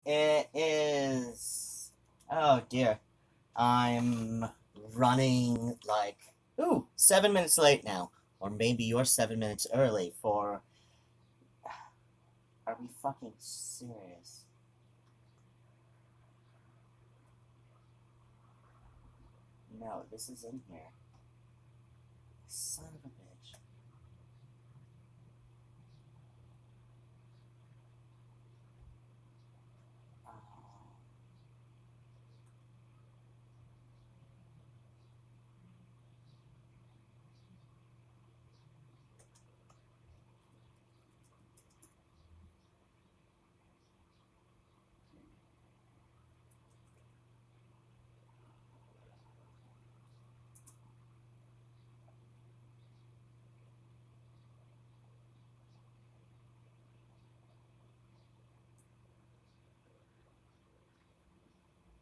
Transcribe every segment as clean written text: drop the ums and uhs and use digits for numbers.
It is... Oh, dear. I'm running, like... Ooh, 7 minutes late now. Or maybe you're 7 minutes early for... Are we fucking serious? No, this is in here. Son of a bitch.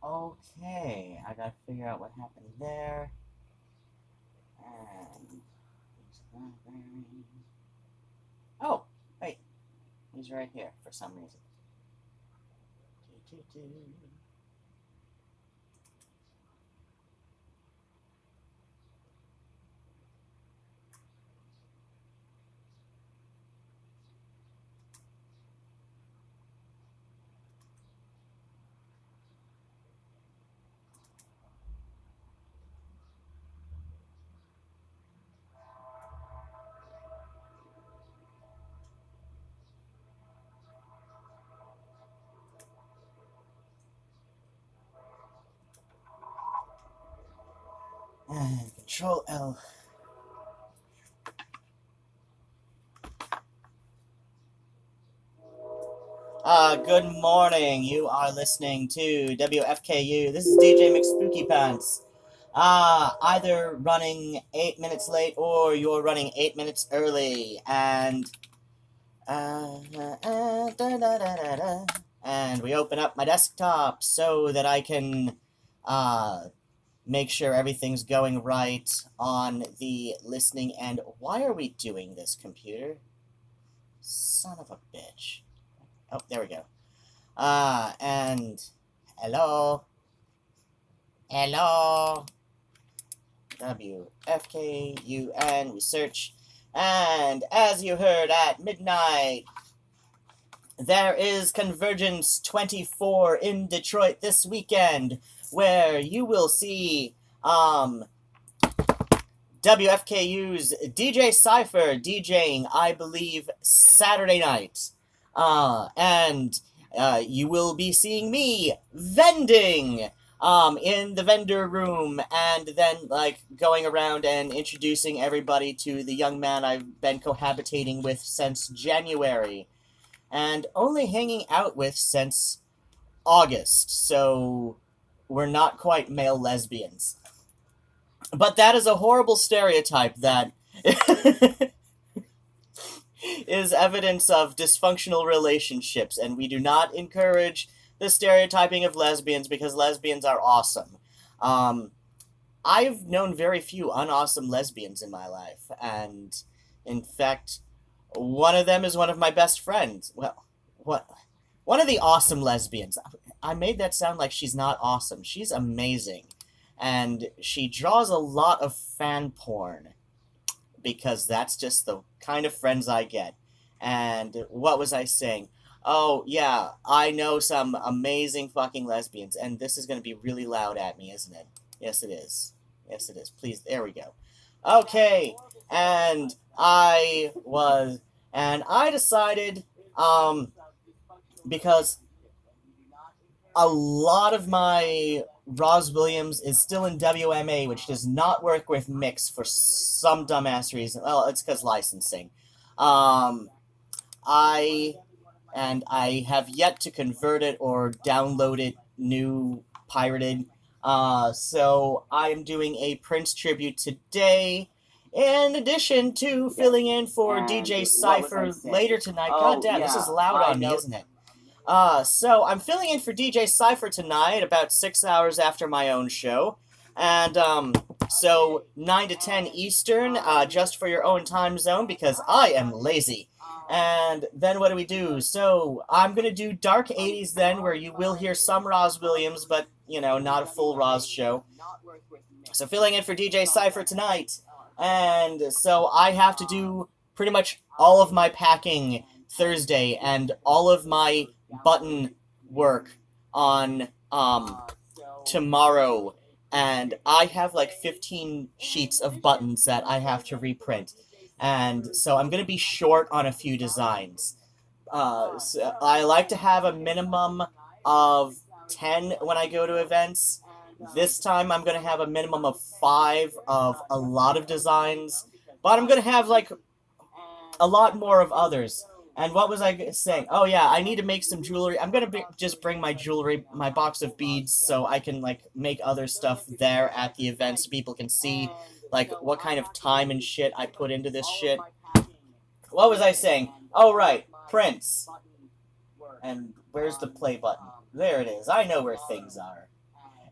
Okay, I gotta figure out what happened there. And... Oh, wait. He's right here for some reason. And Control L. Good morning. You are listening to WFKU. This is DJ McSpookyPants. Either running 8 minutes late or you're running 8 minutes early. And we open up my desktop so that I can make sure everything's going right on the listening end. Why are we doing this, computer? Son of a bitch. Oh, there we go. And hello. Hello. WFKUN, we search. And as you heard at midnight, there is Convergence 24 in Detroit this weekend, where you will see WFKU's DJ Cypher DJing, I believe, Saturday night. And you will be seeing me vending in the vendor room, and then, like, going around and introducing everybody to the young man I've been cohabitating with since January, and only hanging out with since August, so we're not quite male lesbians. But that is a horrible stereotype that is evidence of dysfunctional relationships, and we do not encourage the stereotyping of lesbians because lesbians are awesome. I've known very few unawesome lesbians in my life, and in fact, one of them is one of my best friends. Well, one of the awesome lesbians. I made that sound like she's not awesome. She's amazing. And she draws a lot of fan porn, because that's just the kind of friends I get. And what was I saying? Oh, yeah, I know some amazing fucking lesbians, and this is going to be really loud at me, isn't it? Yes, it is. Yes, it is. Please, there we go. Okay, and I decided, because a lot of my Roz Williams is still in WMA, which does not work with Mix for some dumbass reason. Well, it's because licensing. I have yet to convert it or download it new pirated. So I am doing a Prince tribute today, in addition to filling in for DJ Cypher later tonight. God damn, this is loud on me, isn't it? So I'm filling in for DJ Cypher tonight, about 6 hours after my own show. And, so 9 to 10 Eastern, just for your own time zone, because I am lazy. And then what do we do? So I'm gonna do Dark 80s then, where you will hear some Roz Williams, but, you know, not a full Roz show. So filling in for DJ Cypher tonight. And so I have to do pretty much all of my packing Thursday and all of my button work on tomorrow. And I have like 15 sheets of buttons that I have to reprint. And so I'm going to be short on a few designs. So I like to have a minimum of 10 when I go to events. This time I'm going to have a minimum of 5 of a lot of designs. But I'm going to have like a lot more of others. And what was I saying? Oh yeah, I need to make some jewelry. I'm going to just bring my jewelry, my box of beads, so I can like make other stuff there at the event so people can see like what kind of time and shit I put into this shit. What was I saying? Oh right, Prince. And where's the play button? There it is. I know where things are.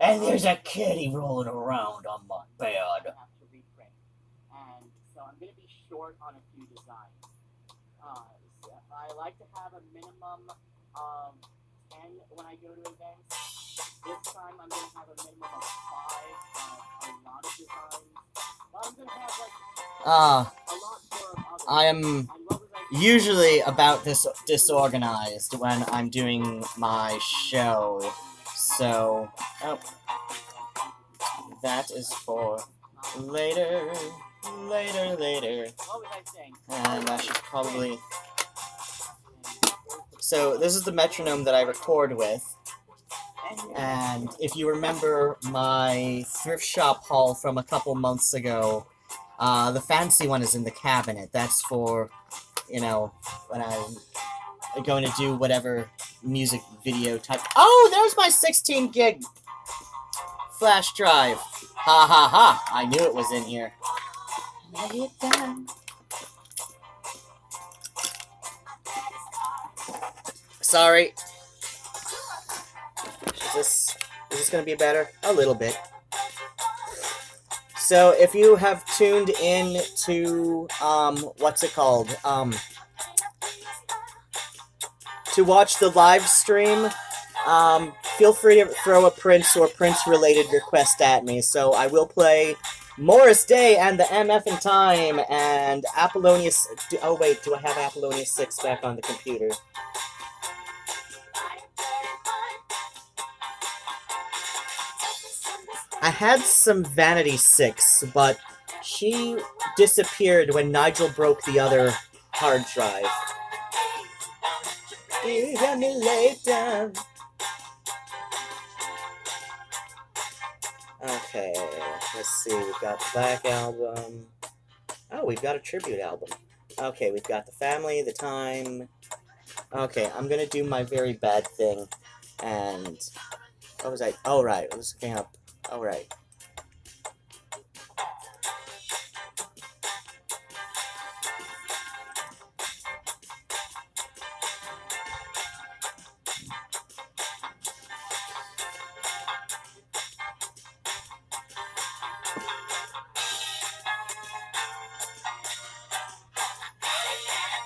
And there's a kitty rolling around on my bed. And so I'm going to be short on a few designs. I like to have a minimum of 10 when I go to events. This time I'm going to have a minimum of 5 of a lot of designs. But I'm going to have like a lot more of others. I am usually about this disorganized when I'm doing my show. So, that is for later. What was I saying? And I should probably... So, this is the metronome that I record with. And if you remember my thrift shop haul from a couple months ago, the fancy one is in the cabinet. That's for, you know, when I'm going to do whatever music video type... Oh, there's my 16 gig flash drive. Ha ha ha. I knew it was in here. Lay it down. Sorry. Is this going to be better? A little bit. So, if you have tuned in to, what's it called? To watch the live stream, feel free to throw a Prince or Prince-related request at me. So, I will play Morris Day and the MF in Time and Apollonius... Oh, wait, do I have Apollonius 6 back on the computer? I had some Vanity 6, but she disappeared when Nigel broke the other hard drive. You got me laid down. Okay, let's see. We've got the Black Album. Oh, we've got a tribute album. Okay, we've got the Family, the Time. Okay, I'm gonna do my very bad thing. And what was I? Oh, right. I was looking up. All right.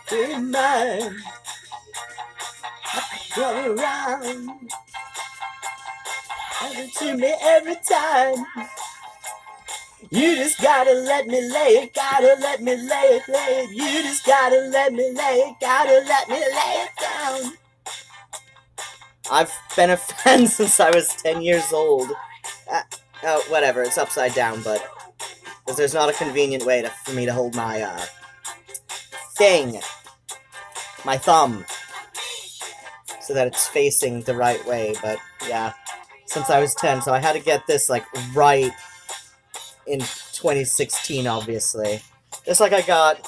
Do you mind? Go around. Happen to me every time. You just gotta let me lay it, gotta let me lay it, lay it. You just gotta let me lay it, gotta let me lay it down. I've been a fan since I was 10 years old. Oh, whatever, it's upside down, but... Because there's not a convenient way for me to hold my, thing. My thumb. So that it's facing the right way, but, yeah. Since I was 10, so I had to get this, like, right in 2016, obviously. Just like I got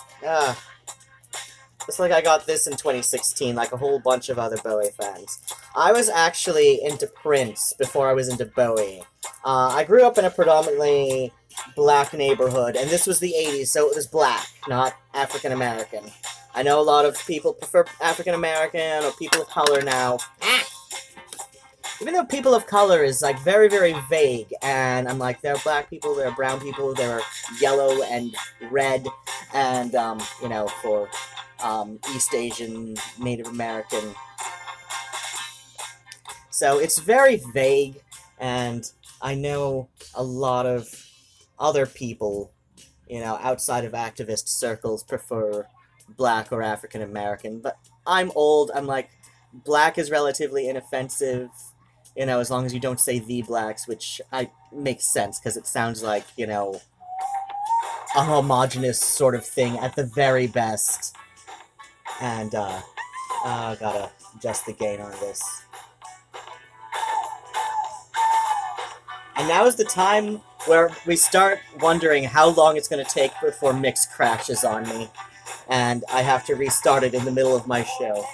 this in 2016, like a whole bunch of other Bowie fans. I was actually into Prince before I was into Bowie. I grew up in a predominantly black neighborhood, and this was the 80s, so it was black, not African-American. I know a lot of people prefer African-American or people of color now. Even though people of color is, like, very, very vague, and I'm like, there are black people, there are brown people, there are yellow and red, and, you know, for East Asian, Native American. So it's very vague, and I know a lot of other people, you know, outside of activist circles prefer black or African American, but I'm old, I'm like, black is relatively inoffensive, you know, as long as you don't say the blacks, which makes sense, because it sounds like, you know, a homogenous sort of thing at the very best. And, gotta adjust the gain on this. And now is the time where we start wondering how long it's going to take before Mix crashes on me, and I have to restart it in the middle of my show.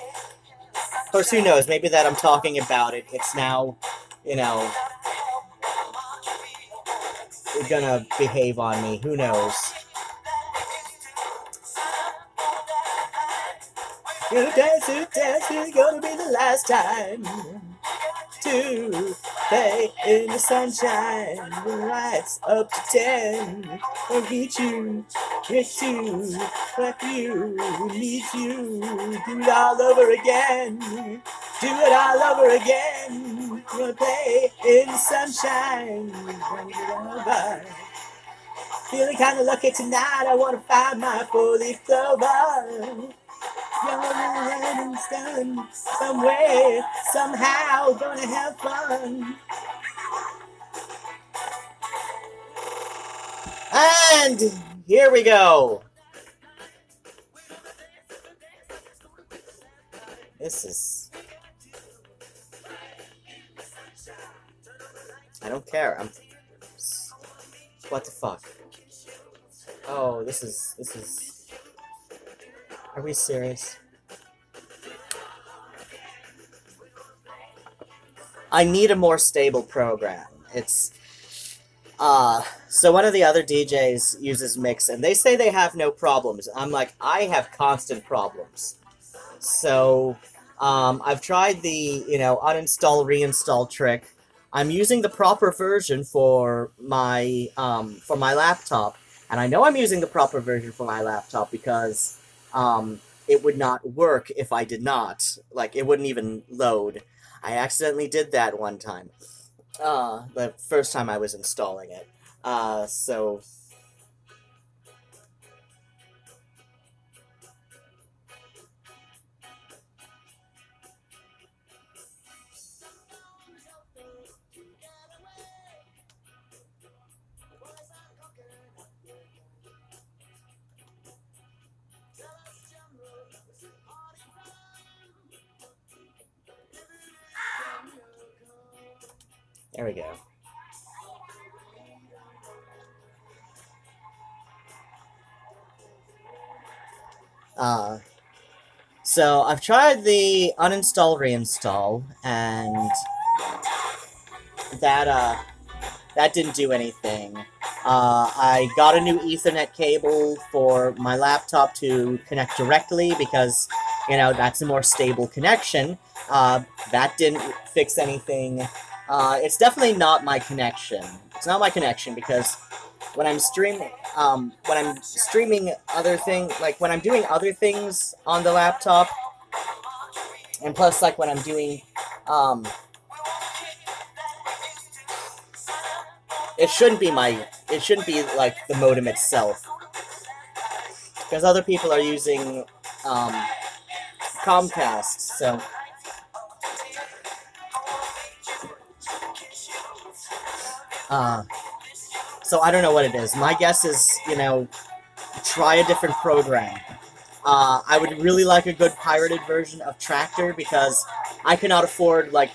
Of course, who knows, maybe that I'm talking about it, it's now, you know, gonna behave on me, who knows. You dance, it's gonna be the last time to play in the sunshine. The lights up to 10. I'll get you, like you, need you. Do it all over again. Do it all over again. Wanna play in the sunshine. Feeling kinda lucky tonight. I wanna find my 4-leaf clover. Young and somewhere, somehow, gonna have fun. And here we go. This is... I don't care. What the fuck? Oh, this is... Are we serious? I need a more stable program. It's, so one of the other DJs uses Mix, and they say they have no problems. I'm like, I have constant problems. So, I've tried the, you know, uninstall, reinstall trick. I'm using the proper version for my laptop, and I know I'm using the proper version for my laptop because, it would not work if I did not. Like, it wouldn't even load. I accidentally did that one time. The first time I was installing it. So... There we go. So I've tried the uninstall reinstall, and that didn't do anything. I got a new Ethernet cable for my laptop to connect directly because, you know, that's a more stable connection. That didn't fix anything. It's definitely not my connection. It's not my connection because when I'm streaming other things, like when I'm doing other things on the laptop, and plus like when I'm doing, it shouldn't be like the modem itself, because other people are using, Comcast, so... So I don't know what it is. My guess is, you know, try a different program. I would really like a good pirated version of Tractor because I cannot afford, like,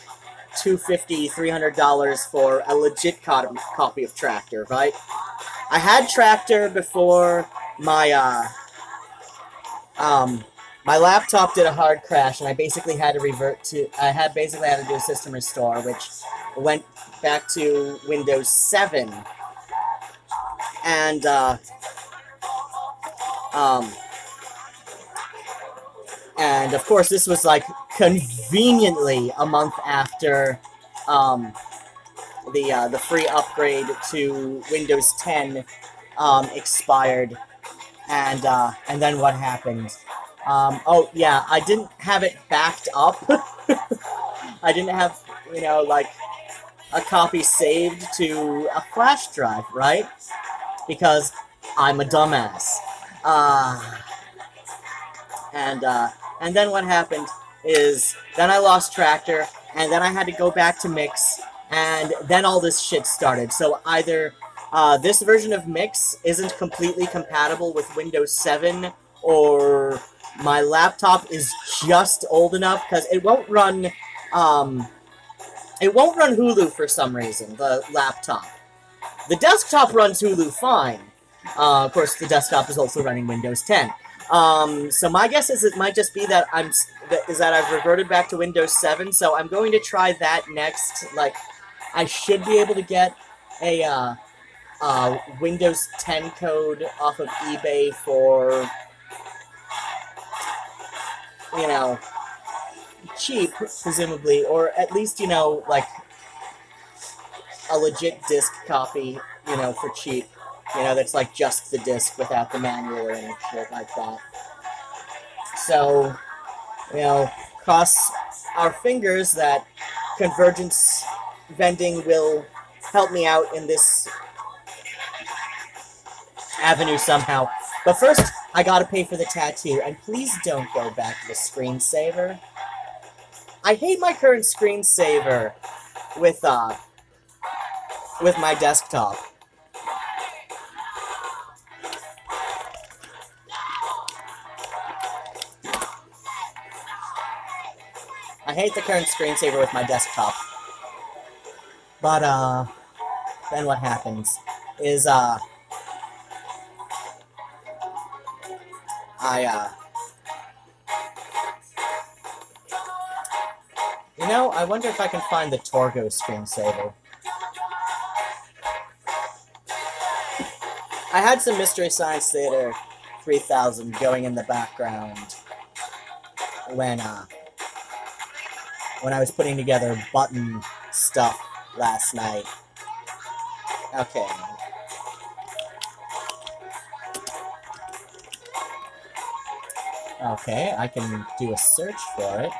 $250, $300 for a legit copy of Tractor, right? I had Tractor before my, my laptop did a hard crash, and I basically had to basically had to do a system restore, which went back to Windows 7. And, and of course this was like conveniently a month after, the free upgrade to Windows 10, expired. And then what happened? Oh, yeah, I didn't have it backed up. I didn't have, you know, like, a copy saved to a flash drive, right? Because I'm a dumbass. And then what happened is, then I lost Tractor, and then I had to go back to Mix, and then all this shit started. So either this version of Mix isn't completely compatible with Windows 7, or my laptop is just old enough, because it won't run Hulu for some reason, the laptop. The desktop runs Hulu fine. Of course, the desktop is also running Windows 10. So my guess is it might just be that I've reverted back to Windows 7, so I'm going to try that next. Like, I should be able to get a Windows 10 code off of eBay for, you know, cheap, presumably, or at least, you know, like, a legit disc copy, you know, for cheap. You know, that's like just the disc without the manual or any shit like that. So, you know, cross our fingers that Convergence vending will help me out in this avenue somehow. But first, I gotta pay for the tattoo, and please don't go back to the screensaver. I hate my current screensaver with my desktop. I hate the current screensaver with my desktop. But, then what happens is, you know, I wonder if I can find the Torgo screensaver. I had some Mystery Science Theater 3000 going in the background when I was putting together button stuff last night. Okay. Okay, I can do a search for it.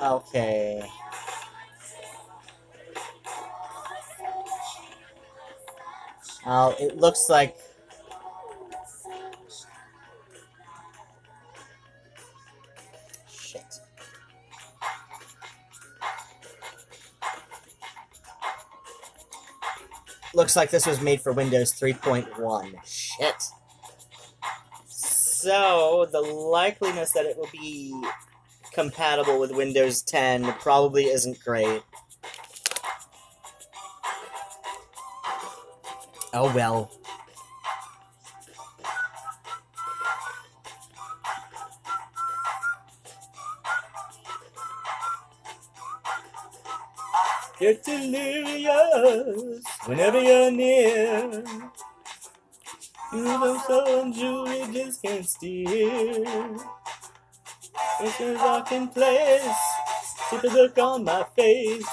Okay. It looks like... Shit. Looks like this was made for Windows 3.1. Shit. So, the likeliness that it will be compatible with Windows 10 probably isn't great. Oh well. Get delirious whenever you're near. You know some jewelry just can't steer. It's a rocking place. Keep a look on my face.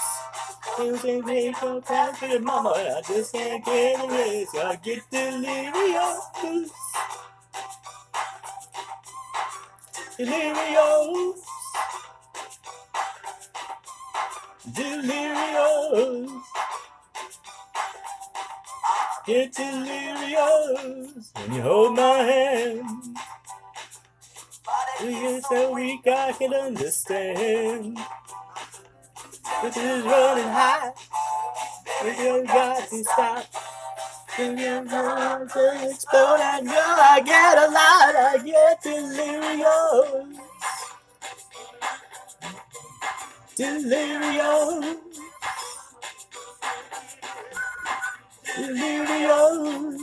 You say take your time for your mama. I just can't get away. So I get delirious. Delirious. Delirious. Get delirious when you hold my hand. You're so weak I can understand. This is running high. You got to stop. You're going to explode. I know I get a lot. I get delirious. Delirious. Delirious.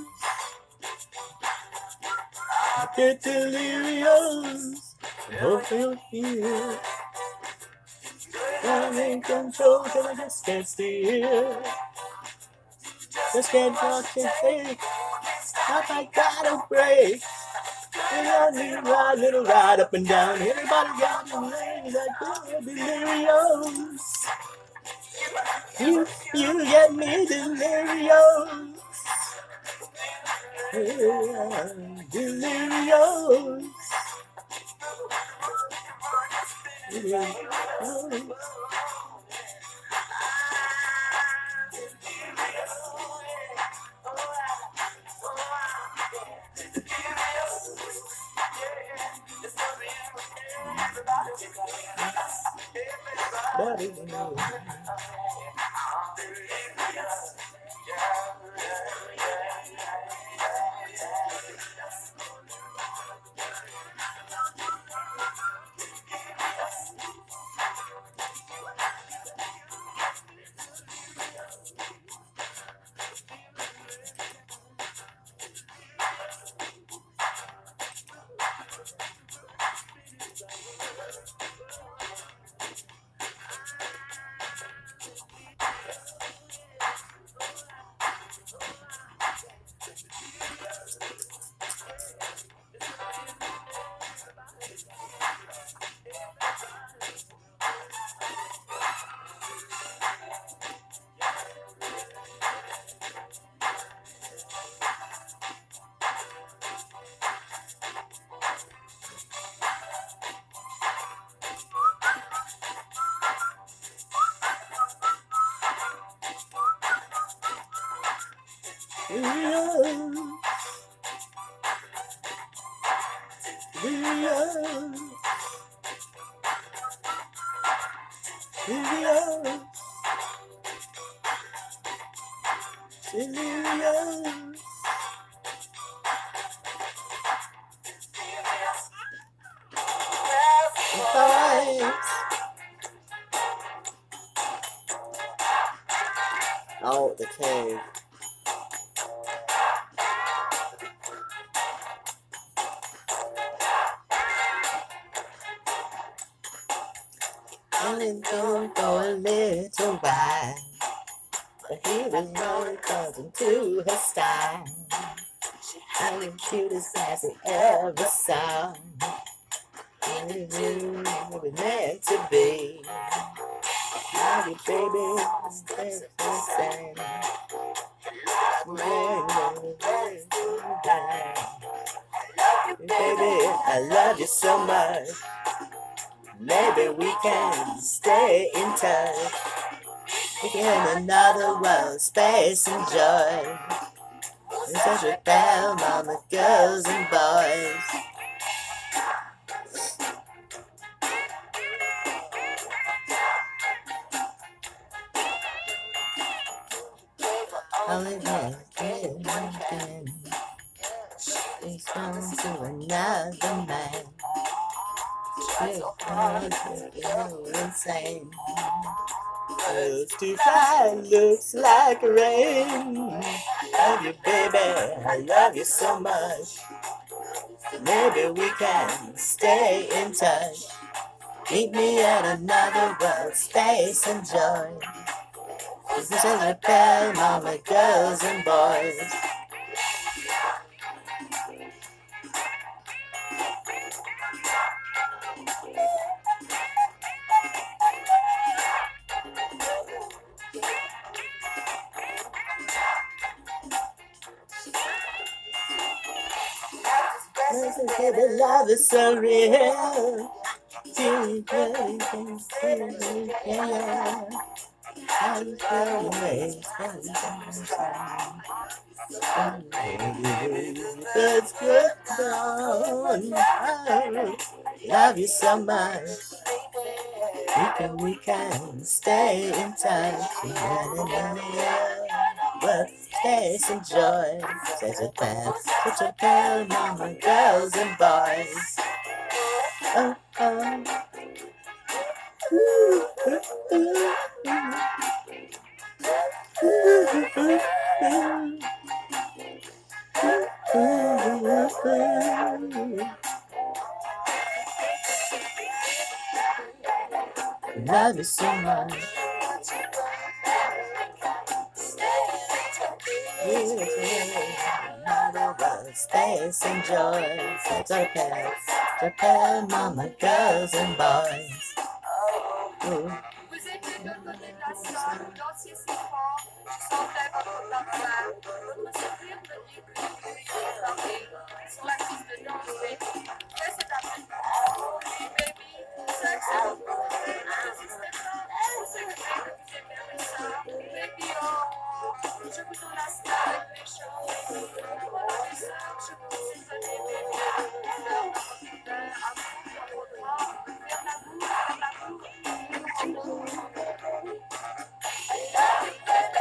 I get delirious. Hope you're here. I'm in control till I just can't steer. Just can't talk and think. I gotta break. Ride, little ride up and down. Everybody got the legs like delirious. You get me delirious. Delirious. Oh, the cave. Only go for a little while. But he was no cousin to her style. She had the cutest ass I ever saw. And we knew we were meant to be. Love you, baby, it's insane. Baby, I love you so much. Maybe we can stay in touch. In another world, space and joy. It's such a bell, mama, girls and boys. Only one can. She's gone to another man. She's insane. Those two fly looks like rain. Love you, baby, I love you so much. Maybe we can stay in touch. Meet me at another world, space and joy. This is a pair, mama, girls and boys. The love is so real. Let's get down. Love you so much. We can stay in touch. But space and joy. Such a pair, mama, girls and boys. Oh, oh. Ooh, ooh, ooh, ooh. love you so much. Another world, space and joy. Sets our pets, Japan, mama, girls and boys. Ooh.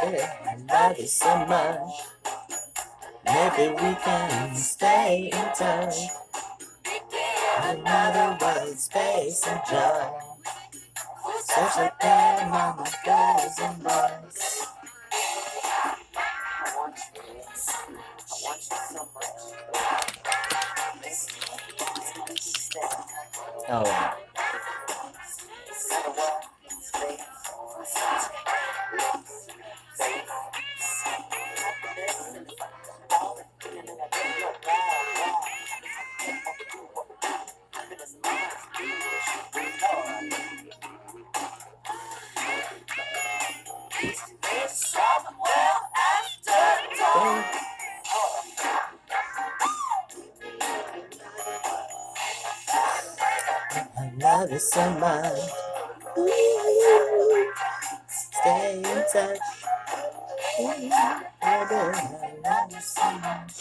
I love you so much. Maybe we can stay in touch. Another world, space and joy. Such a pair, mama, girls and boys. Oh, wow. I love you so much. Stay in touch. I love you so much.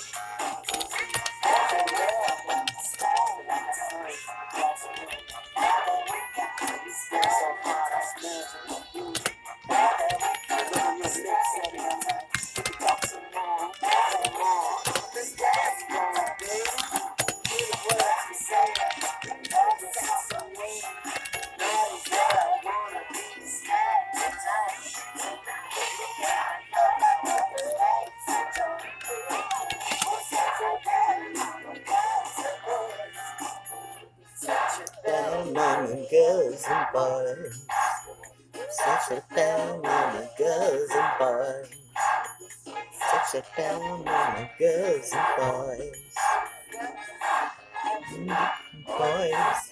Mama, girls and boys. Such a bell, mama, girls and boys. Such a bell, mama, girls and boys. Boys.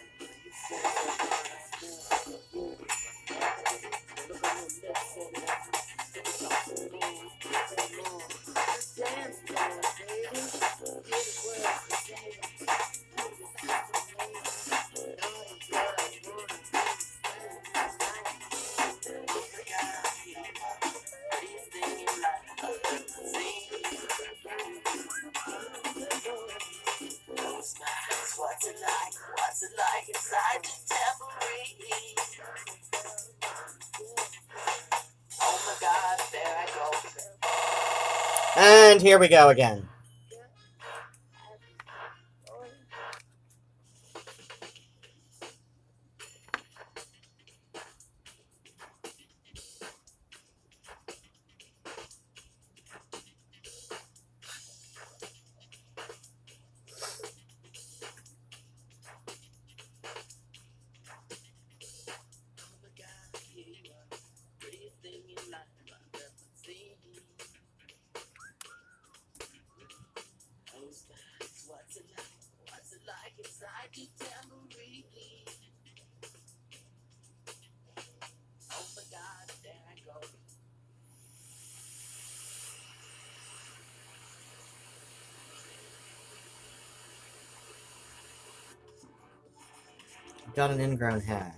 What's it like inside the tambourine? Oh my God, there I go. And here we go again. What's it like inside the tambourine? Oh my God, there I go. Got an ingrown hair.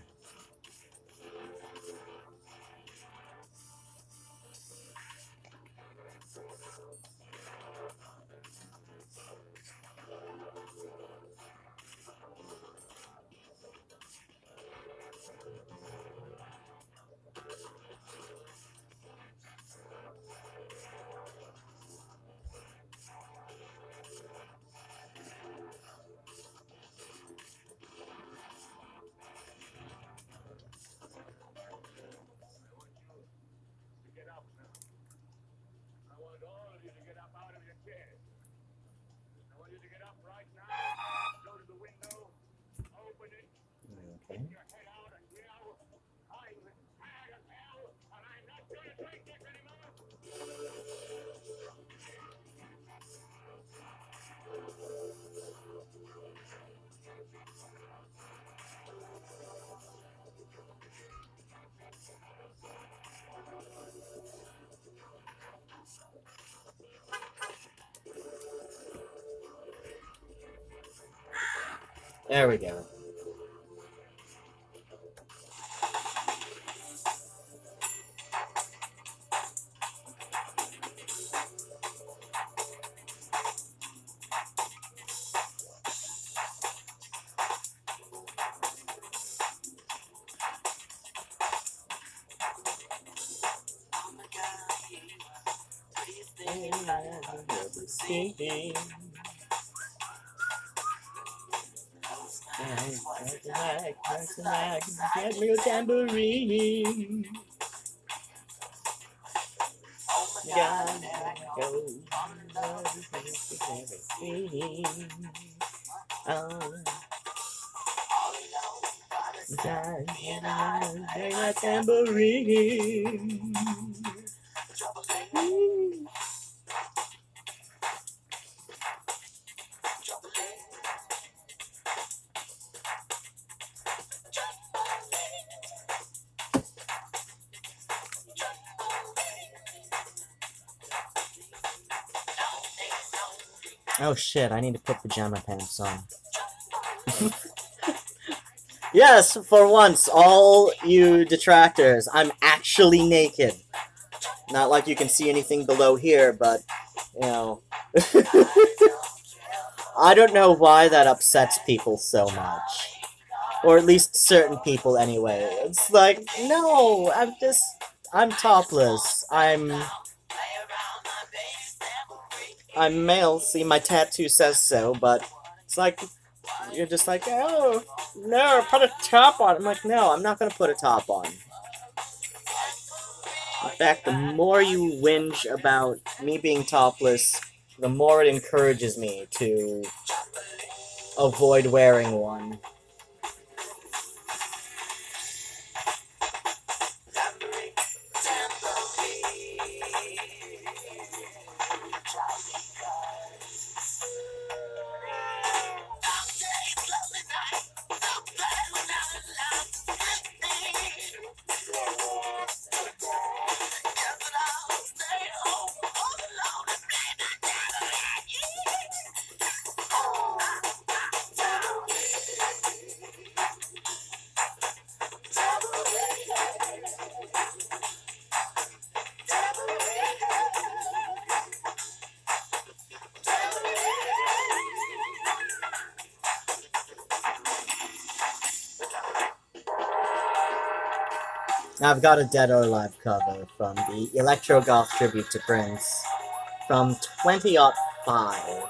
There we go. Get me a tambourine. Gotta go. Bring a tambourine. Oh shit, I need to put pajama pants on. Yes, for once, all you detractors, I'm actually naked. Not like you can see anything below here, but, you know. I don't know why that upsets people so much. Or at least certain people anyway. It's like, no, I'm topless. I'm male, see, my tattoo says so, but it's like, you're just like, oh, no, put a top on. I'm like, no, I'm not gonna put a top on. In fact, the more you whinge about me being topless, the more it encourages me to avoid wearing one. Now I've got a Dead or Alive cover from the Electro Goth tribute to Prince from 2005.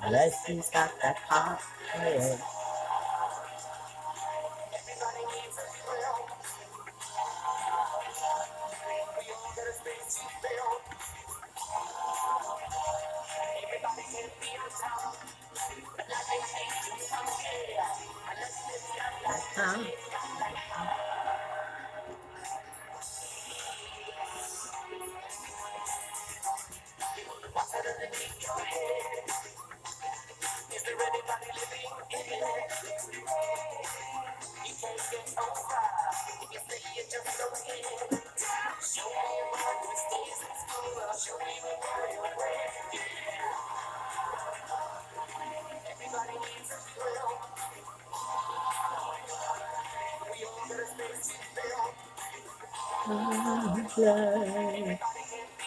Unless he's got that hot hair.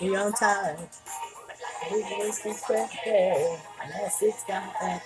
We on time. We just be sweating. Unless it's got that.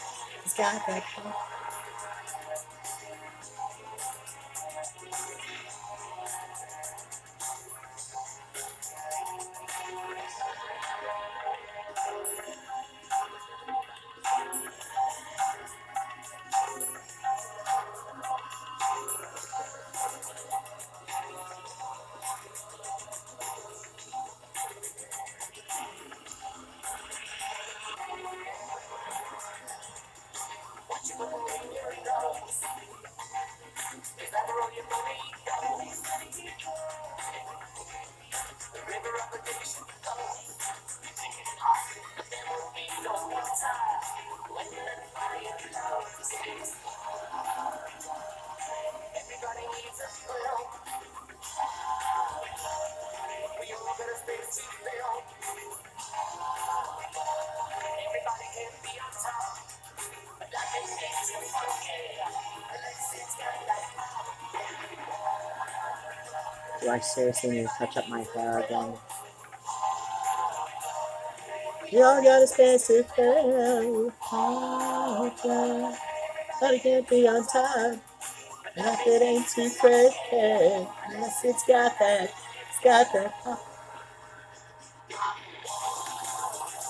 Do I seriously need to touch up my hair again? We all got a space to fill. But it can't be on time. And if it ain't too crazy, unless it's got that.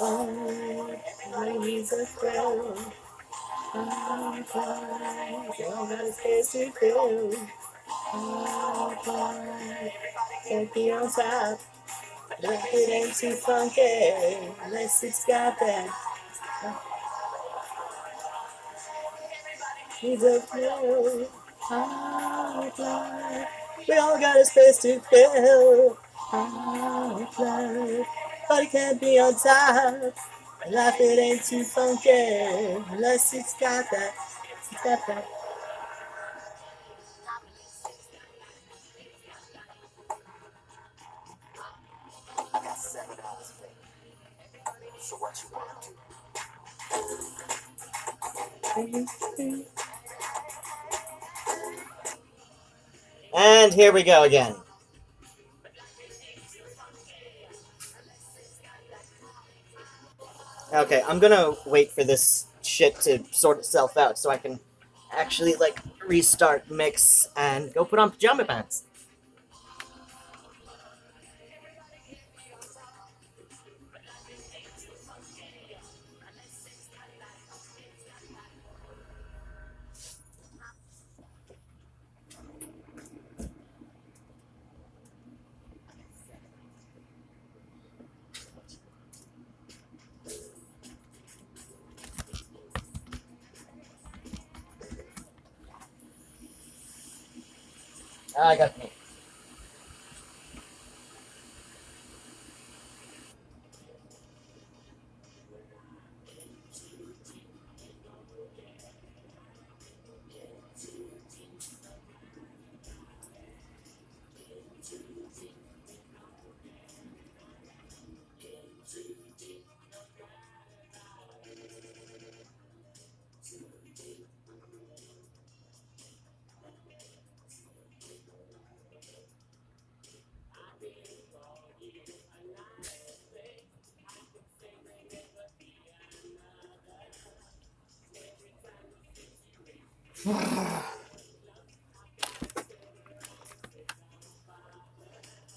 Oh, I need a fill. We all got a space to fill. Can't be on top. If it ain't too funky, unless it's got that. Needs a fill. We all got a space to fill. But it can't be on top. Life it ain't too funky, unless it's got that. It's got that. So what you want to do? And here we go again. Okay, I'm gonna wait for this shit to sort itself out so I can actually, like, restart mix and go put on pajama pants. I got me.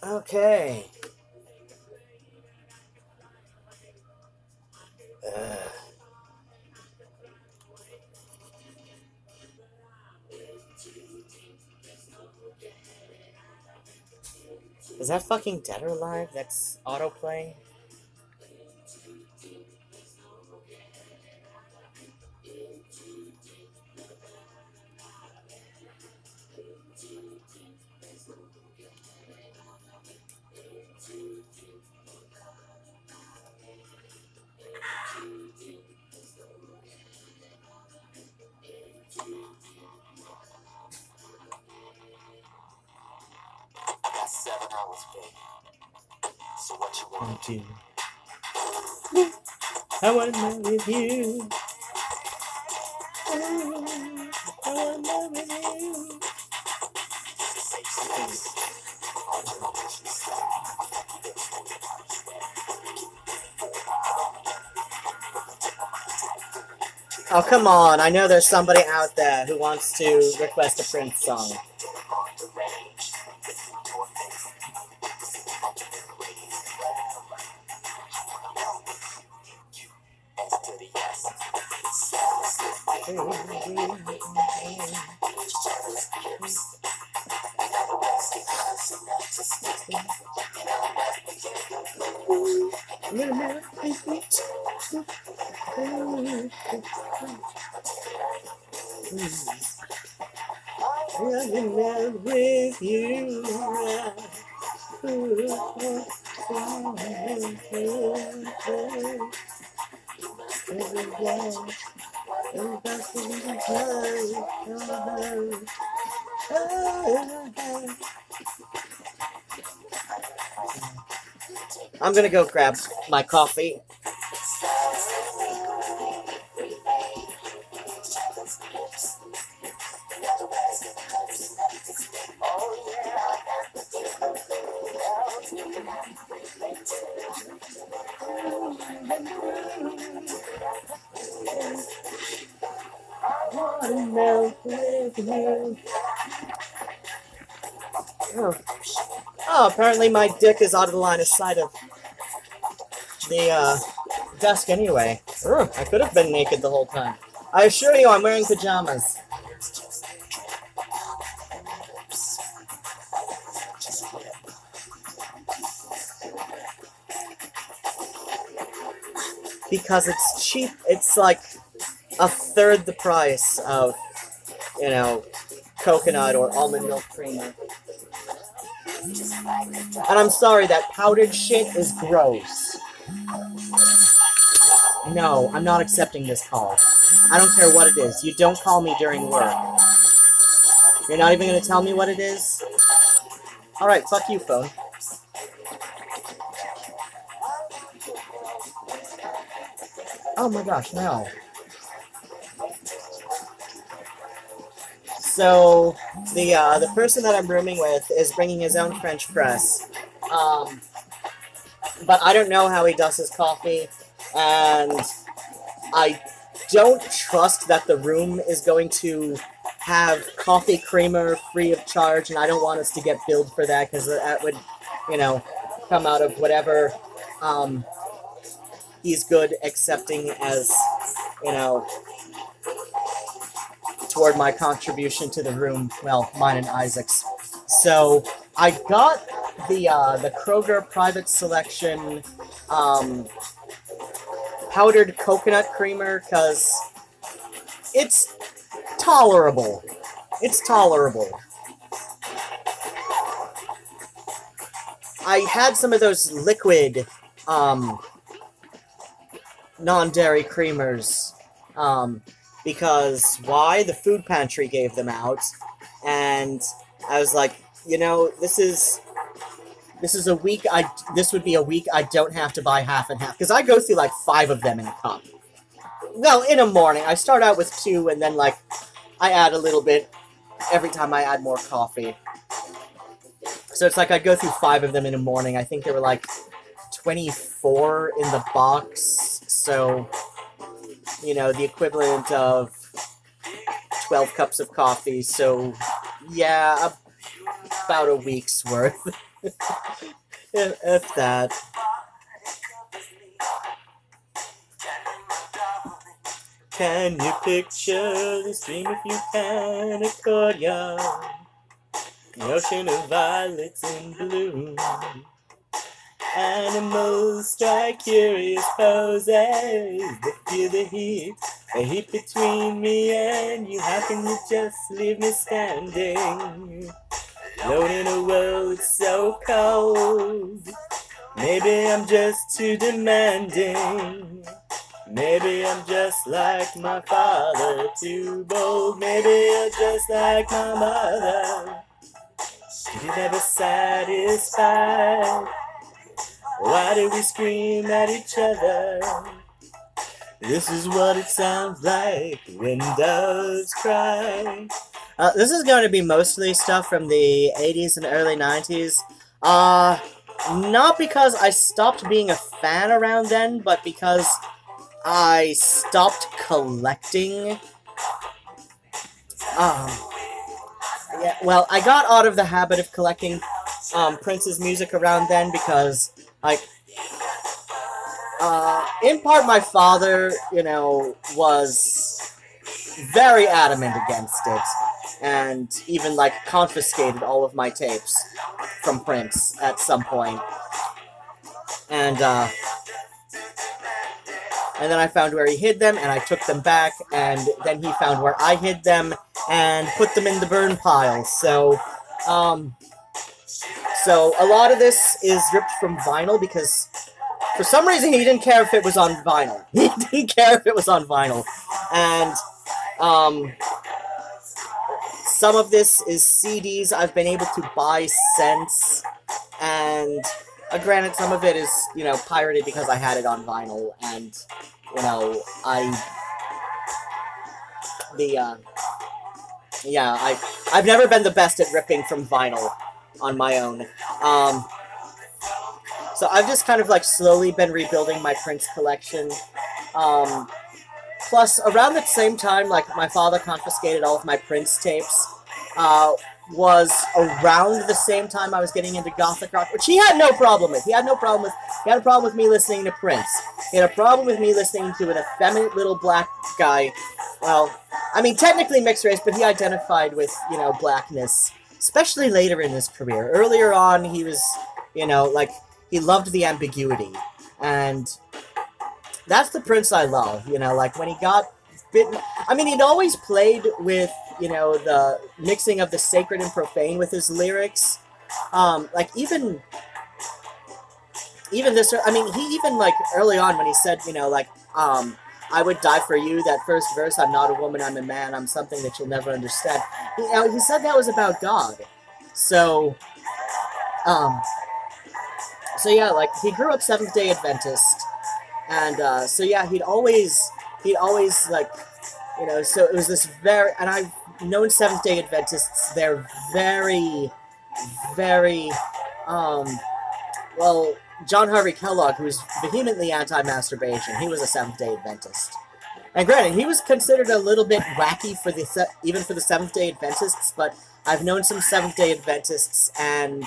Okay. Is that fucking Dead or Alive? That's autoplay? So what you want to do? I want to know with you. I want to know with you. Oh, come on. I know there's somebody out there who wants to request a Prince song. I'm in love with you. I'm gonna go grab my coffee. wanna melt with you. Oh, apparently my dick is out of the line of sight of the desk anyway. I could have been naked the whole time. I assure you, I'm wearing pajamas. Because it's cheap. It's like a third the price of, you know, coconut or almond milk creamer. And I'm sorry, that powdered shit is gross. No, I'm not accepting this call. I don't care what it is. You don't call me during work. You're not even going to tell me what it is? Alright, fuck you, phone. Oh my gosh, no. So, the person that I'm rooming with is bringing his own French press. But I don't know how he does his coffee, and I don't trust that the room is going to have coffee creamer free of charge, and I don't want us to get billed for that, because that would, you know, come out of whatever, he's good accepting as, you know, toward my contribution to the room, well, mine and Isaac's. So, I got the Kroger Private Selection, powdered coconut creamer, because it's tolerable. It's tolerable. I had some of those liquid, non-dairy creamers, because, why? The food pantry gave them out, and I was like, you know, this is a week, this would be a week I don't have to buy half and half, because I go through, like, 5 of them in a cup. Well, in a morning. I start out with 2, and then, like, I add a little bit every time I add more coffee. So it's like I go through 5 of them in a morning. I think there were, like, 24 in the box, so, you know, the equivalent of 12 cups of coffee, so, yeah, about a week's worth. if that. Can you picture the stream if you can? A courtyard, an ocean of violets in bloom. Animals strike curious poses. They feel the heat between me and you. How can you just leave me standing? Alone in a world that's so cold. Maybe I'm just too demanding. Maybe I'm just like my father, too bold. Maybe you're just like my mother. You're never satisfied. Why do we scream at each other? This is what it sounds like when doves cry. This is going to be mostly stuff from the 80s and early 90s. Not because I stopped being a fan around then, but because I stopped collecting. Yeah, well, I got out of the habit of collecting Prince's music around then because, like, in part my father, you know, was very adamant against it, and even, like, confiscated all of my tapes from Prince at some point. And then I found where he hid them, and I took them back, and then he found where I hid them, and put them in the burn pile. So a lot of this is ripped from vinyl, because for some reason he didn't care if it was on vinyl. He didn't care if it was on vinyl. And, some of this is CDs I've been able to buy since, and, granted, some of it is, you know, pirated because I had it on vinyl, and, you know, I've never been the best at ripping from vinyl on my own. So I've just kind of, like, slowly been rebuilding my Prince collection. plus, around the same time, like, my father confiscated all of my Prince tapes, was around the same time I was getting into Gothic rock, which he had no problem with. He had a problem with me listening to Prince. He had a problem with me listening to an effeminate little black guy. Well, I mean, technically mixed race, but he identified with, you know, blackness, especially later in his career. Earlier on, he was, you know, like, he loved the ambiguity. And that's the Prince I love, you know, like, when he got bit... I mean, he'd always played with, you know, the mixing of the sacred and profane with his lyrics. Like, even this... I mean, he even, like, early on when he said, you know, like, I would die for you, that first verse, I'm not a woman, I'm a man, I'm something that you'll never understand. He said that was about God. So yeah, like, he grew up Seventh-day Adventist, and, so yeah, he'd always, like, you know, so it was this very, and I've known Seventh-day Adventists, they're very, very, well, John Harvey Kellogg, who was vehemently anti-masturbation, he was a Seventh-day Adventist. And granted, he was considered a little bit wacky for the even for the Seventh-day Adventists, but I've known some Seventh-day Adventists, and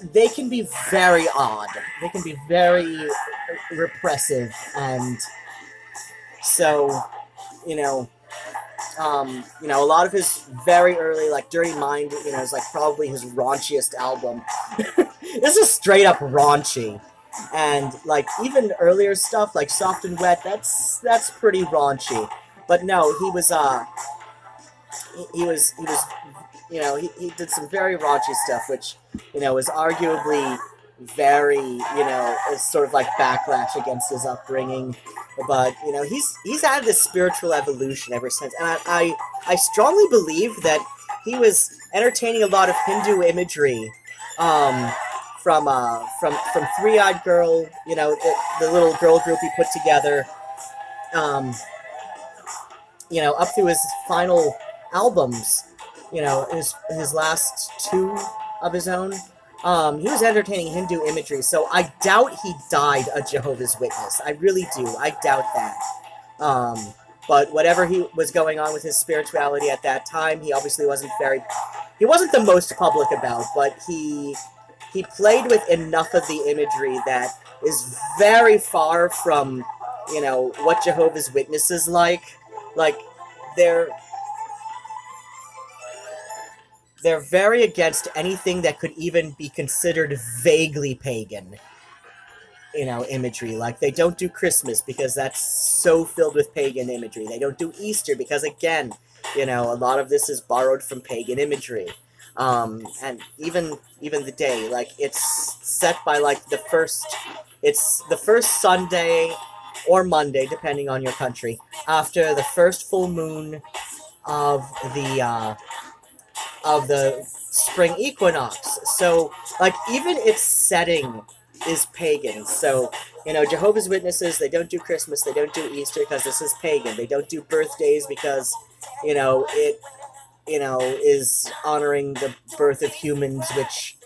they can be very odd. They can be very repressive, and so, you know, a lot of his very early, like, Dirty Mind, you know, is, like, probably his raunchiest album. This is straight up raunchy. And, like, even earlier stuff, like Soft and Wet, that's pretty raunchy. But no, he was, you know, he did some very raunchy stuff, which, you know, is arguably very, you know, is sort of like backlash against his upbringing. But, you know, he's had this spiritual evolution ever since. And I strongly believe that he was entertaining a lot of Hindu imagery, from Three-Eyed Girl, you know, the little girl group he put together, you know, up through his final albums, you know, his last two of his own. He was entertaining Hindu imagery, so I doubt he died a Jehovah's Witness. I really do. I doubt that. But whatever he was going on with his spirituality at that time, he obviously wasn't the most public about, but he played with enough of the imagery that is very far from, you know, what Jehovah's Witnesses like. Like, they're very against anything that could even be considered vaguely pagan, you know, imagery. Like, they don't do Christmas because that's so filled with pagan imagery. They don't do Easter because, again, you know, a lot of this is borrowed from pagan imagery. And even the day, like, it's set by, like, the first Sunday or Monday, depending on your country, after the first full moon of the spring equinox. So, like, even its setting is pagan. So, you know, Jehovah's Witnesses, they don't do Christmas, they don't do Easter because this is pagan. They don't do birthdays because, you know, it, you know, is honoring the birth of humans, which,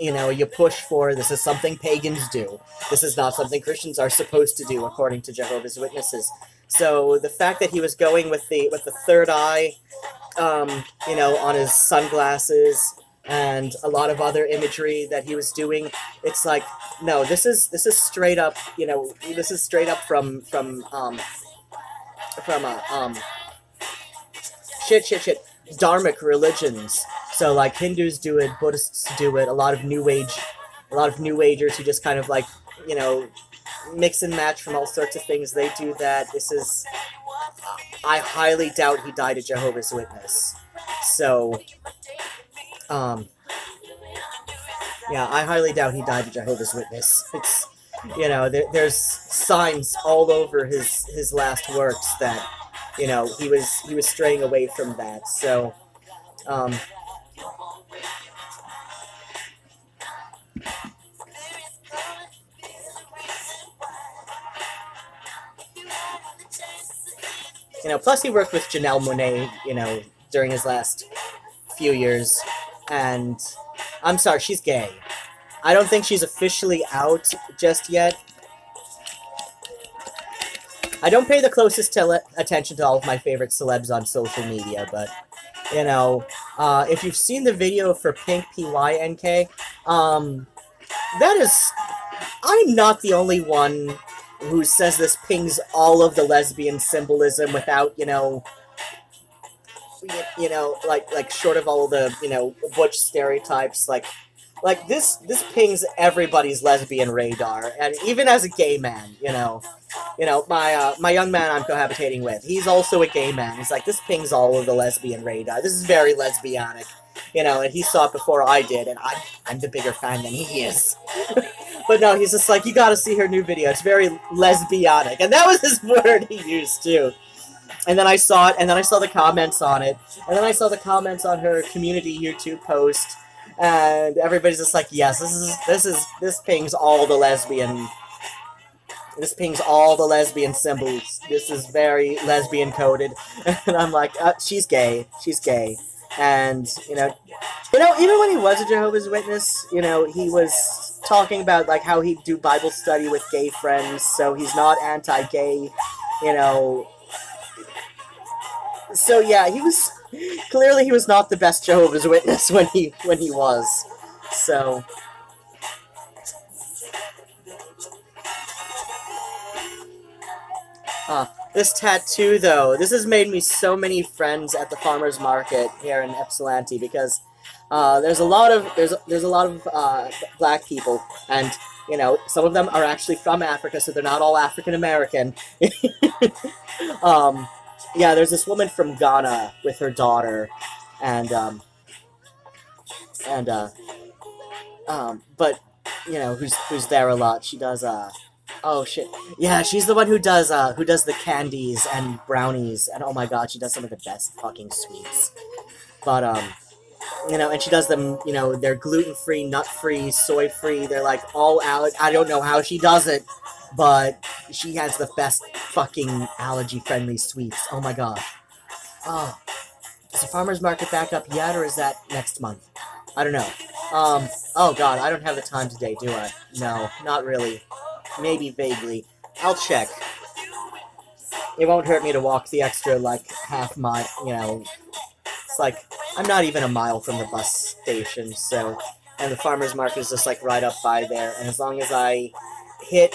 you know, you push for. This is something pagans do. This is not something Christians are supposed to do, according to Jehovah's Witnesses. So the fact that he was going with the third eye, you know, on his sunglasses, and a lot of other imagery that he was doing, it's like, no, this is straight up, you know, this is straight up from dharmic religions. So, like, Hindus do it, Buddhists do it, a lot of New Agers who just kind of, like, you know, mix and match from all sorts of things, they do that. This is, I highly doubt he died a Jehovah's Witness. So, yeah, I highly doubt he died a Jehovah's Witness. It's, you know, there's signs all over his last works that, you know, he was straying away from that. So, you know, plus he worked with Janelle Monáe, you know, during his last few years, and I'm sorry, she's gay. I don't think she's officially out just yet. I don't pay the closest attention to all of my favorite celebs on social media, but, you know, if you've seen the video for Pink, PYNK, that is... I'm not the only one who says this pings all of the lesbian symbolism without, you know, like short of all the, you know, butch stereotypes, like this pings everybody's lesbian radar, and even as a gay man, you know, my young man I'm cohabitating with, he's also a gay man. He's like, this pings all of the lesbian radar. This is very lesbianic, you know, and he saw it before I did, and I'm the bigger fan than he is. But no, he's just like, you gotta see her new video. It's very lesbianic, and that was his word he used too. And then I saw it, and then I saw the comments on it, and then I saw the comments on her community YouTube post, and everybody's just like, yes, this pings all the lesbian. This pings all the lesbian symbols. This is very lesbian coded, and I'm like, she's gay, and you know, even when he was a Jehovah's Witness, you know, he was talking about like how he'd do Bible study with gay friends, so he's not anti-gay, you know. So yeah, he was clearly not the best Jehovah's Witness when he was. So this tattoo though, this has made me so many friends at the farmers market here in Ypsilanti, because there's a lot of black people, and you know, some of them are actually from Africa, so they're not all African American. Yeah, there's this woman from Ghana with her daughter, but you know, who's there a lot. She does oh shit, yeah, she's the one who does the candies and brownies, and oh my god, she does some of the best fucking sweets. But you know, and she does them, you know, they're gluten-free, nut-free, soy-free, they're like all out. I don't know how she does it, but she has the best fucking allergy-friendly sweets. Oh my god. Oh, is the farmer's market back up yet, or is that next month? I don't know. Oh god, I don't have the time today, do I? No, not really. Maybe vaguely. I'll check. It won't hurt me to walk the extra, like, half mile, you know. It's like, I'm not even a mile from the bus station, so... And the farmer's market is just, like, right up by there, and as long as I hit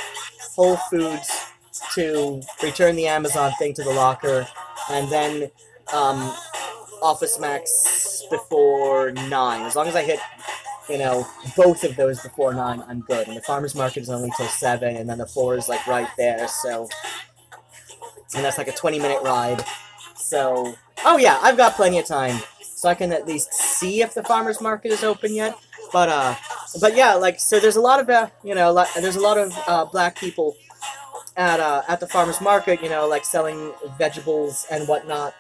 Whole Foods to return the Amazon thing to the locker, and then, Office Max before 9. As long as I hit, you know, both of those before 9, I'm good. And the farmer's market is only till 7, and then the 4 is, like, right there, so... And that's, like, a 20-minute ride. So... Oh, yeah, I've got plenty of time. So I can at least see if the farmer's market is open yet. But yeah, like, so there's a lot of, you know, there's a lot of, black people at the farmer's market, you know, like, selling vegetables and whatnot.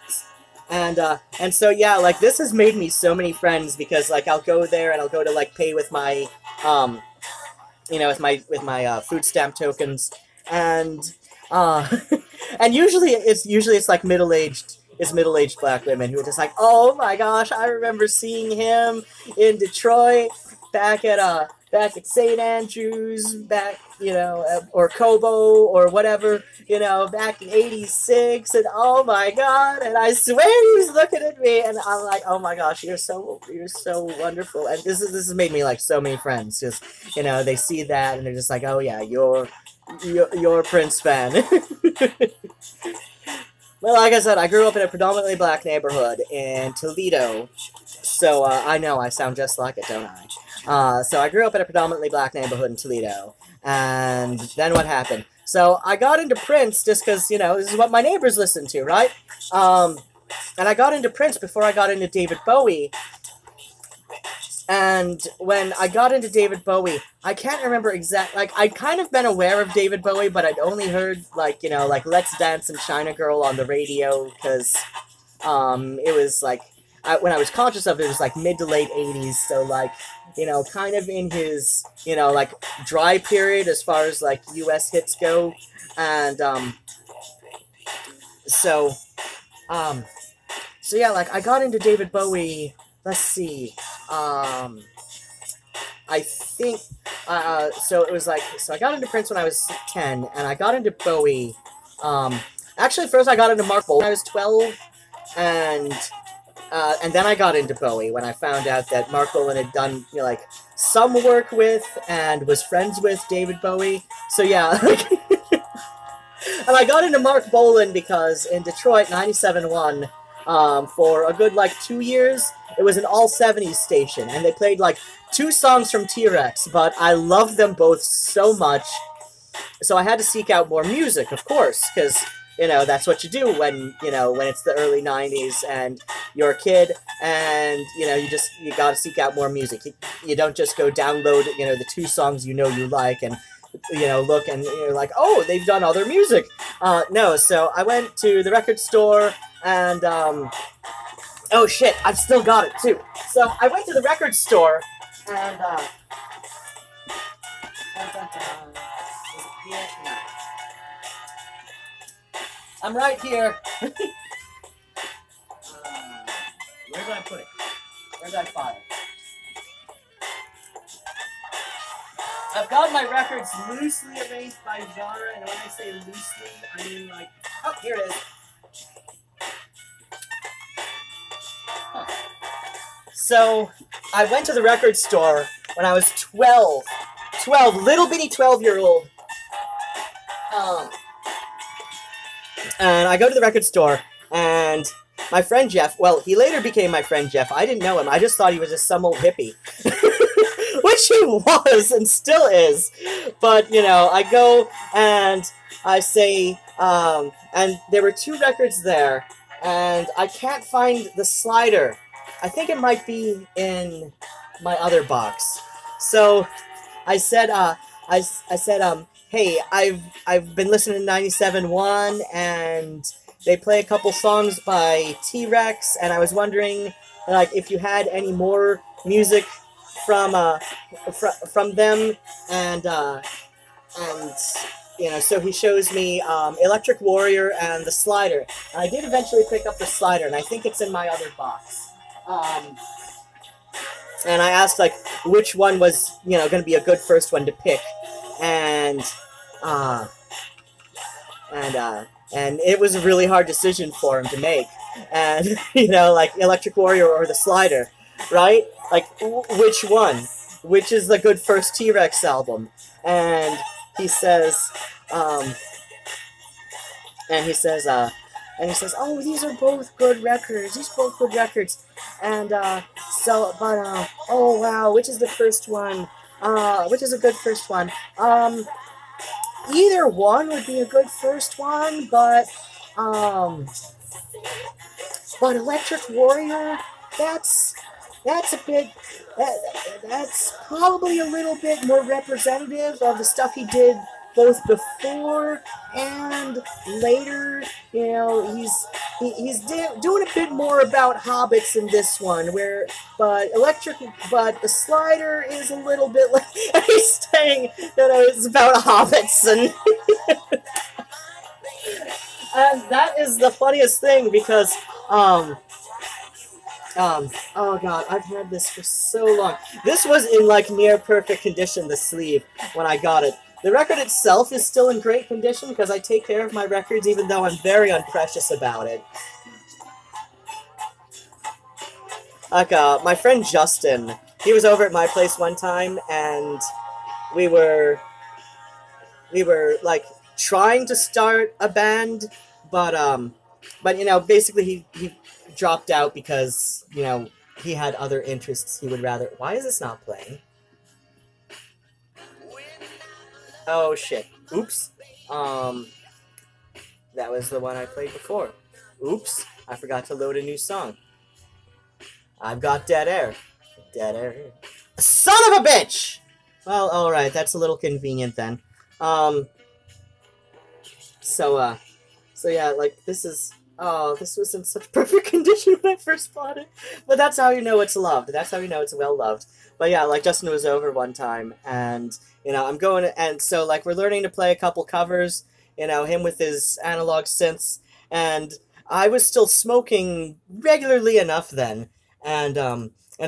And so, yeah, like, this has made me so many friends, because, like, I'll go there and I'll go to, like, pay with my, you know, with my food stamp tokens, and, and usually it's, like, middle-aged black women who are just like, oh my gosh, I remember seeing him in Detroit, back at St. Andrews, you know, or Kobo, or whatever, you know, back in '86, and oh my god, and I swear he's looking at me, and I'm like, oh my gosh, you're so wonderful, and this has made me, like, so many friends, just, you know, they see that, and they're just like, oh yeah, you're a Prince fan. Well, like I said, I grew up in a predominantly black neighborhood in Toledo, so I know I sound just like it, don't I? So I grew up in a predominantly black neighborhood in Toledo, and then what happened? So I got into Prince just because, you know, this is what my neighbors listened to, right? And I got into Prince before I got into David Bowie. And when I got into David Bowie, I can't remember exactly, like, I'd kind of been aware of David Bowie, but I'd only heard, like, you know, like, Let's Dance and China Girl on the radio, because, it was, like, when I was conscious of it, it was, like, mid to late 80s, so, like, you know, kind of in his, you know, like, dry period as far as, like, US hits go, and, so yeah, like, I got into David Bowie, let's see, I think, so it was like, so I got into Prince when I was 10, and I got into Bowie Actually, first I got into Mark Bolan when I was 12, and then I got into Bowie when I found out that Mark Bolan had done, you know, like, some work with and was friends with David Bowie. So yeah, and I got into Mark Bolan because in Detroit, 97.1, for a good, like, 2 years, it was an all-70s station, and they played, like, 2 songs from T-Rex, but I loved them both so much, so I had to seek out more music, of course, because, you know, that's what you do when, you know, when it's the early 90s and you're a kid and, you know, you gotta seek out more music. You don't just go download, you know, the 2 songs you know you like and, you know, look and you're like, oh, they've done other music. No, so I went to the record store and, oh shit, I've still got it too. So I went to the record store and, I'm right here. Where did I put it? Where did I file it? I've got my records loosely arranged by genre, and when I say loosely, I mean like... Oh, here it is. Huh. So, I went to the record store when I was 12. 12, little bitty 12-year-old. And I go to the record store, and my friend Jeff, well, he later became my friend Jeff. I didn't know him. I just thought he was just some old hippie. Which he was, and still is. But, you know, I go, and I say, and there were 2 records there, and I can't find the slider. I think it might be in my other box. So, I said, hey, I've been listening to 97.1, and they play a couple songs by T-Rex, and I was wondering, like, if you had any more music from them, and you know, so he shows me Electric Warrior and the slider, and I did eventually pick up the slider, and I think it's in my other box. And I asked, like, which one was, you know, going to be a good first one to pick, and it was a really hard decision for him to make, and, you know, like, Electric Warrior or the slider, right? Like, which one? Which is the good first T-Rex album? And he says, oh, these are both good records. These are both good records. And, oh, wow, which is the first one? Which is a good first one? Either one would be a good first one, but Electric Warrior, that's probably a little bit more representative of the stuff he did both before and later. You know, he's doing a bit more about hobbits in this one, but the slider is a little bit like he's saying that it's about hobbits, and and that is the funniest thing because oh god, I've had this for so long. This was in, like, near perfect condition, the sleeve, when I got it. The record itself is still in great condition, because I take care of my records, even though I'm very unprecious about it. Like, my friend Justin, he was over at my place one time, and we were, like, trying to start a band, but, you know, basically he dropped out because, you know, he had other interests he would rather... Why is this not playing? Oh, shit. Oops. That was the one I played before. Oops. I forgot to load a new song. I've got dead air. Dead air. Son of a bitch! Well, alright, that's a little convenient then. So yeah, like, this is... Oh, this was in such perfect condition when I first bought it. But that's how you know it's loved. That's how you know it's well-loved. But yeah, like, Justin was over one time, and, you know, I'm going to... And so, like, we're learning to play a couple covers, you know, him with his analog synths, and I was still smoking regularly enough then. And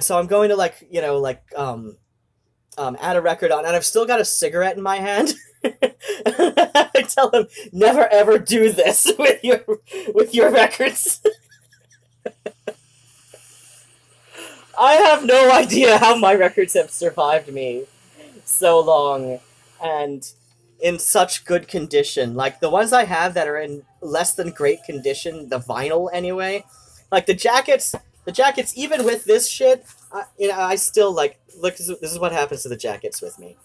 so I'm going to, like, you know, like, add a record on, and I've still got a cigarette in my hand. I tell him, never ever do this with your records. I have no idea how my records have survived me so long and in such good condition. Like, the ones I have that are in less than great condition, the vinyl anyway, like the jackets, even with this shit, I still, like, look, this is what happens to the jackets with me.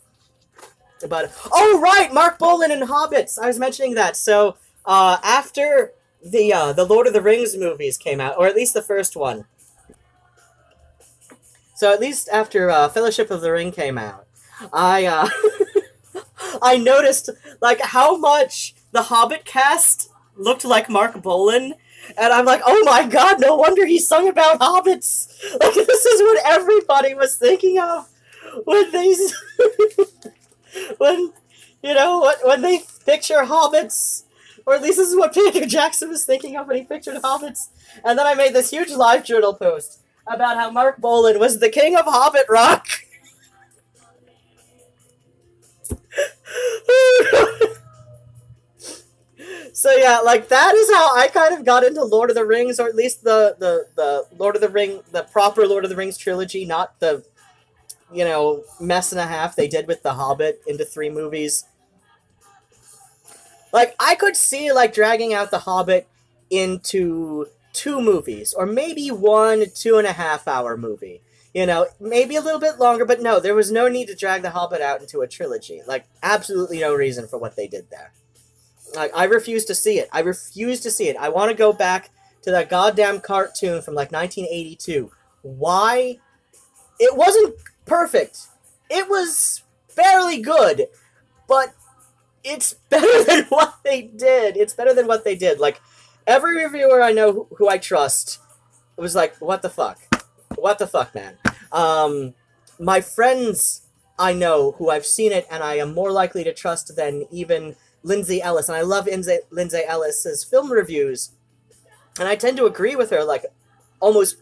But, oh, right, Mark Bolan and Hobbits, I was mentioning that. So, after the Lord of the Rings movies came out, or at least the first one, so at least after Fellowship of the Ring came out, I I noticed like how much the Hobbit cast looked like Mark Bolan, and I'm like, oh my god, no wonder he sung about hobbits. Like, this is what everybody was thinking of when they when they picture hobbits, or at least this is what Peter Jackson was thinking of when he pictured hobbits. And then I made this huge live journal post about how Mark Bolan was the king of Hobbit rock. So yeah, like, that is how I kind of got into Lord of the Rings, or at least the Lord of the Ring, the proper Lord of the Rings trilogy, not the, mess and a half they did with The Hobbit into 3 movies. Like, I could see, like, dragging out The Hobbit into 2 movies, or maybe 1 2.5 hour movie. Maybe a little bit longer, but no, there was no need to drag The Hobbit out into a trilogy. Like, absolutely no reason for what they did there. Like, I refuse to see it. I refuse to see it. I want to go back to that goddamn cartoon from, like, 1982. Why? It wasn't perfect. It was fairly good, but it's better than what they did. It's better than what they did. Like, every reviewer I know who I trust was like, what the fuck? What the fuck, man? My friends I know who I've seen it and I am more likely to trust than even Lindsay Ellis, and I love Lindsay Ellis's film reviews, and I tend to agree with her, like, almost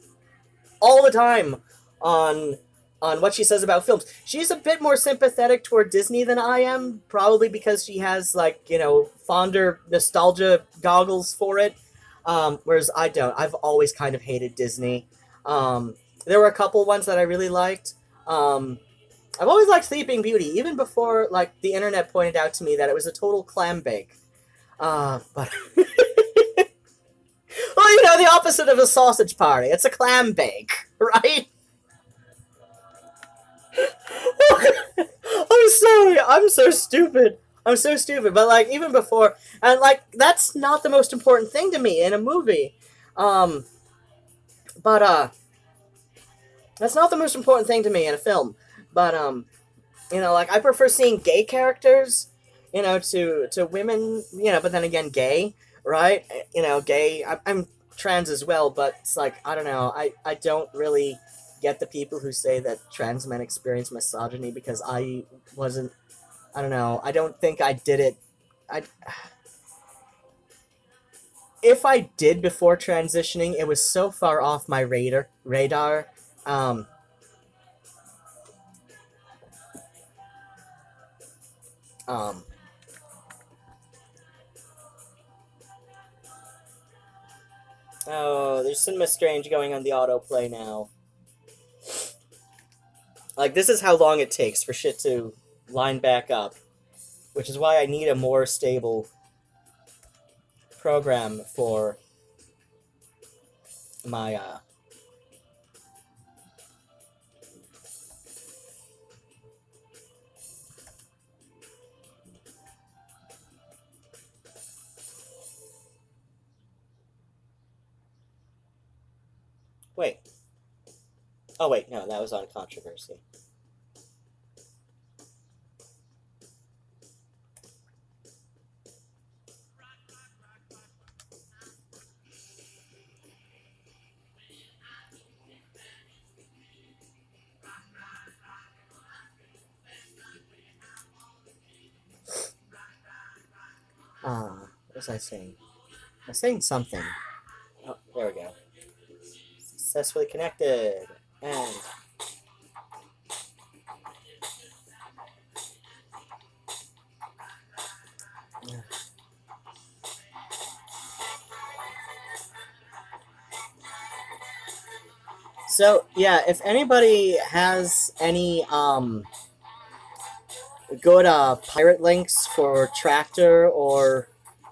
all the time on what she says about films. She's a bit more sympathetic toward Disney than I am, probably because she has, like, fonder nostalgia goggles for it, whereas I don't. I've always kind of hated Disney. There were a couple ones that I really liked. I've always liked Sleeping Beauty, even before, like, the internet pointed out to me that it was a total clam bake. But... well, the opposite of a sausage party. It's a clam bake, right? I'm sorry, I'm so stupid. But, like, even before... And, like, that's not the most important thing to me in a movie. That's not the most important thing to me in a film. But, like, I prefer seeing gay characters, to women, but then again, gay, right? Gay, I'm trans as well, but it's like, I don't know, I don't really get the people who say that trans men experience misogyny, because I don't know, I don't think I did it, if I did before transitioning, it was so far off my radar, oh, there's Cinema Strange going on the autoplay now. Like, this is how long it takes for shit to line back up, which is why I need a more stable program for my, Wait. Oh, wait, no, that was on controversy. What was I saying? I was saying something. Oh, there we go. Successfully connected. And... So, yeah, if anybody has any, good, pirate links for Tractor or,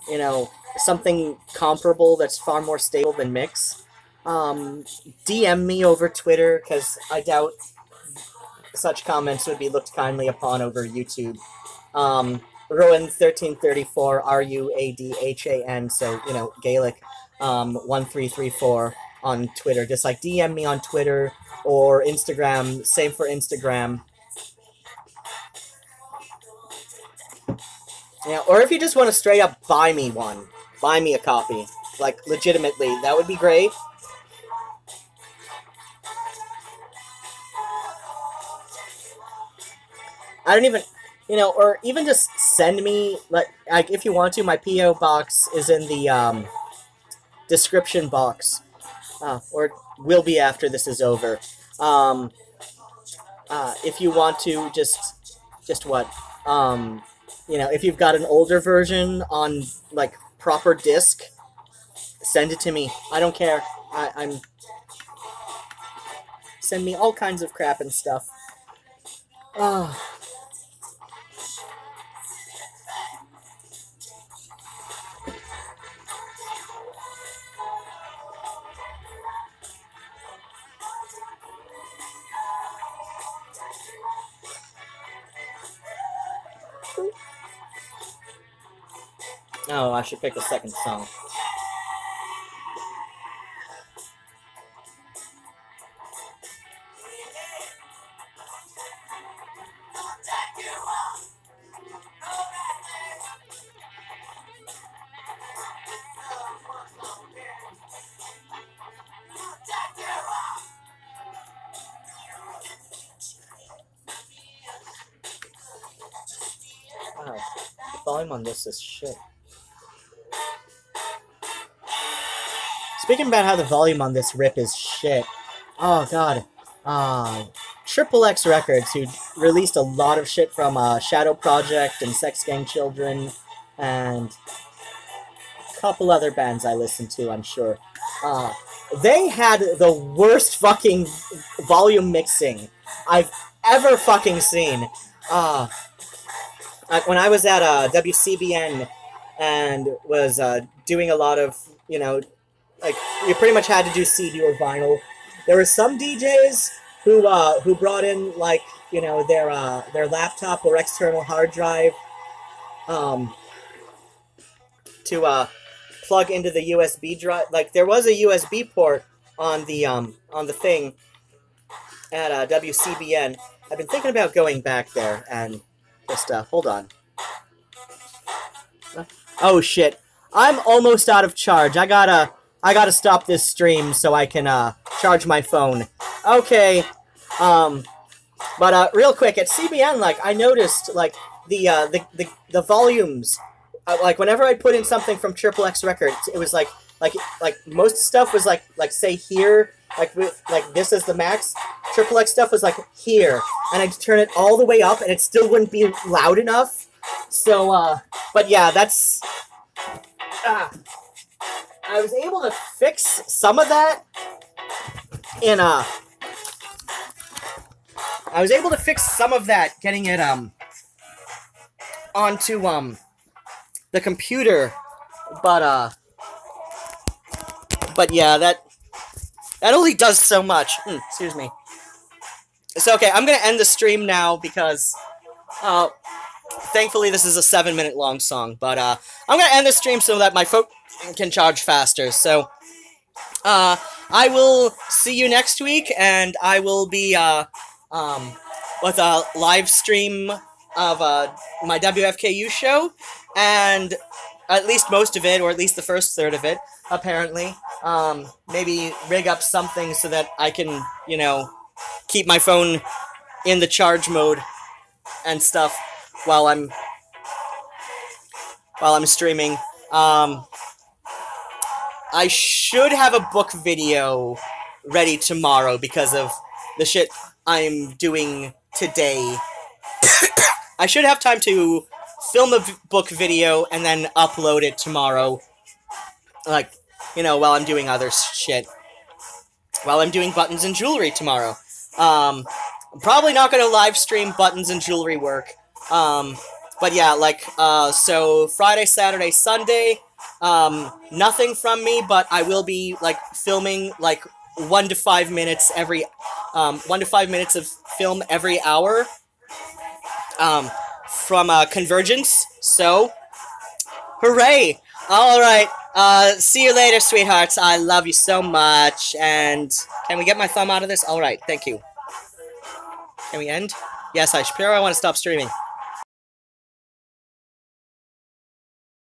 you know, something comparable that's far more stable than Mix, DM me over Twitter, because I doubt such comments would be looked kindly upon over YouTube. Ruadhán 1334, Ruadhan, so, you know, Gaelic, 1334 on Twitter. Just, like, DM me on Twitter or Instagram. Same for Instagram. Yeah, or if you just want to straight up buy me one. Buy me a copy. Like, legitimately. That would be great. I don't even... You know, or even just send me, like if you want to, my P.O. box is in the, description box. Or will be after this is over. If you want to, just what? You know, if you've got an older version on, like, proper disc, send it to me. I don't care. I'm... Send me all kinds of crap and stuff. Oh, I should pick a second song. Wow, the volume on this is shit. Speaking about how the volume on this rip is shit. Oh god. Triple X Records, who released a lot of shit from Shadow Project and Sex Gang Children, and a couple other bands I listened to, I'm sure. They had the worst fucking volume mixing I've ever fucking seen. When I was at WCBN and was doing a lot of, you know, like, you pretty much had to do CD or vinyl. There were some DJs who brought in, like, you know, their laptop or external hard drive to plug into the USB drive. Like, there was a USB port on the thing at WCBN. I've been thinking about going back there and just hold on. Oh shit! I'm almost out of charge. I gotta stop this stream so I can charge my phone. Okay. But real quick, at CBN, like, I noticed, like, the volumes, like, whenever I put in something from Triple X Records, it was like most stuff was like say here, like this is the max. Triple X stuff was like here, and I'd turn it all the way up, and it still wouldn't be loud enough. So, but yeah, that's. I was able to fix some of that in I was able to fix some of that, getting it onto the computer, but yeah, that only does so much. Excuse me. So okay, I'm gonna end the stream now because thankfully this is a 7-minute long song, but I'm gonna end the stream so that my phone can charge faster. So I will see you next week, and I will be with a live stream of my WFKU show, and at least most of it, or at least the first third of it, apparently. Maybe rig up something so that I can, you know, keep my phone in the charge mode and stuff while I'm streaming. I should have a book video ready tomorrow because of the shit I'm doing today. I should have time to film a book video and then upload it tomorrow. Like, you know, while I'm doing other shit. while I'm doing buttons and jewelry tomorrow. I'm probably not going to live stream buttons and jewelry work. But yeah, like, so Friday, Saturday, Sunday, nothing from me, but I will be, like, filming, like, 1 to 5 minutes every, 1 to 5 minutes of film every hour, from, Convergence, so, hooray! Alright, see you later, sweethearts, I love you so much, and can we get my thumb out of this? Alright, thank you. Can we end? Yes, Shapiro, I want to stop streaming.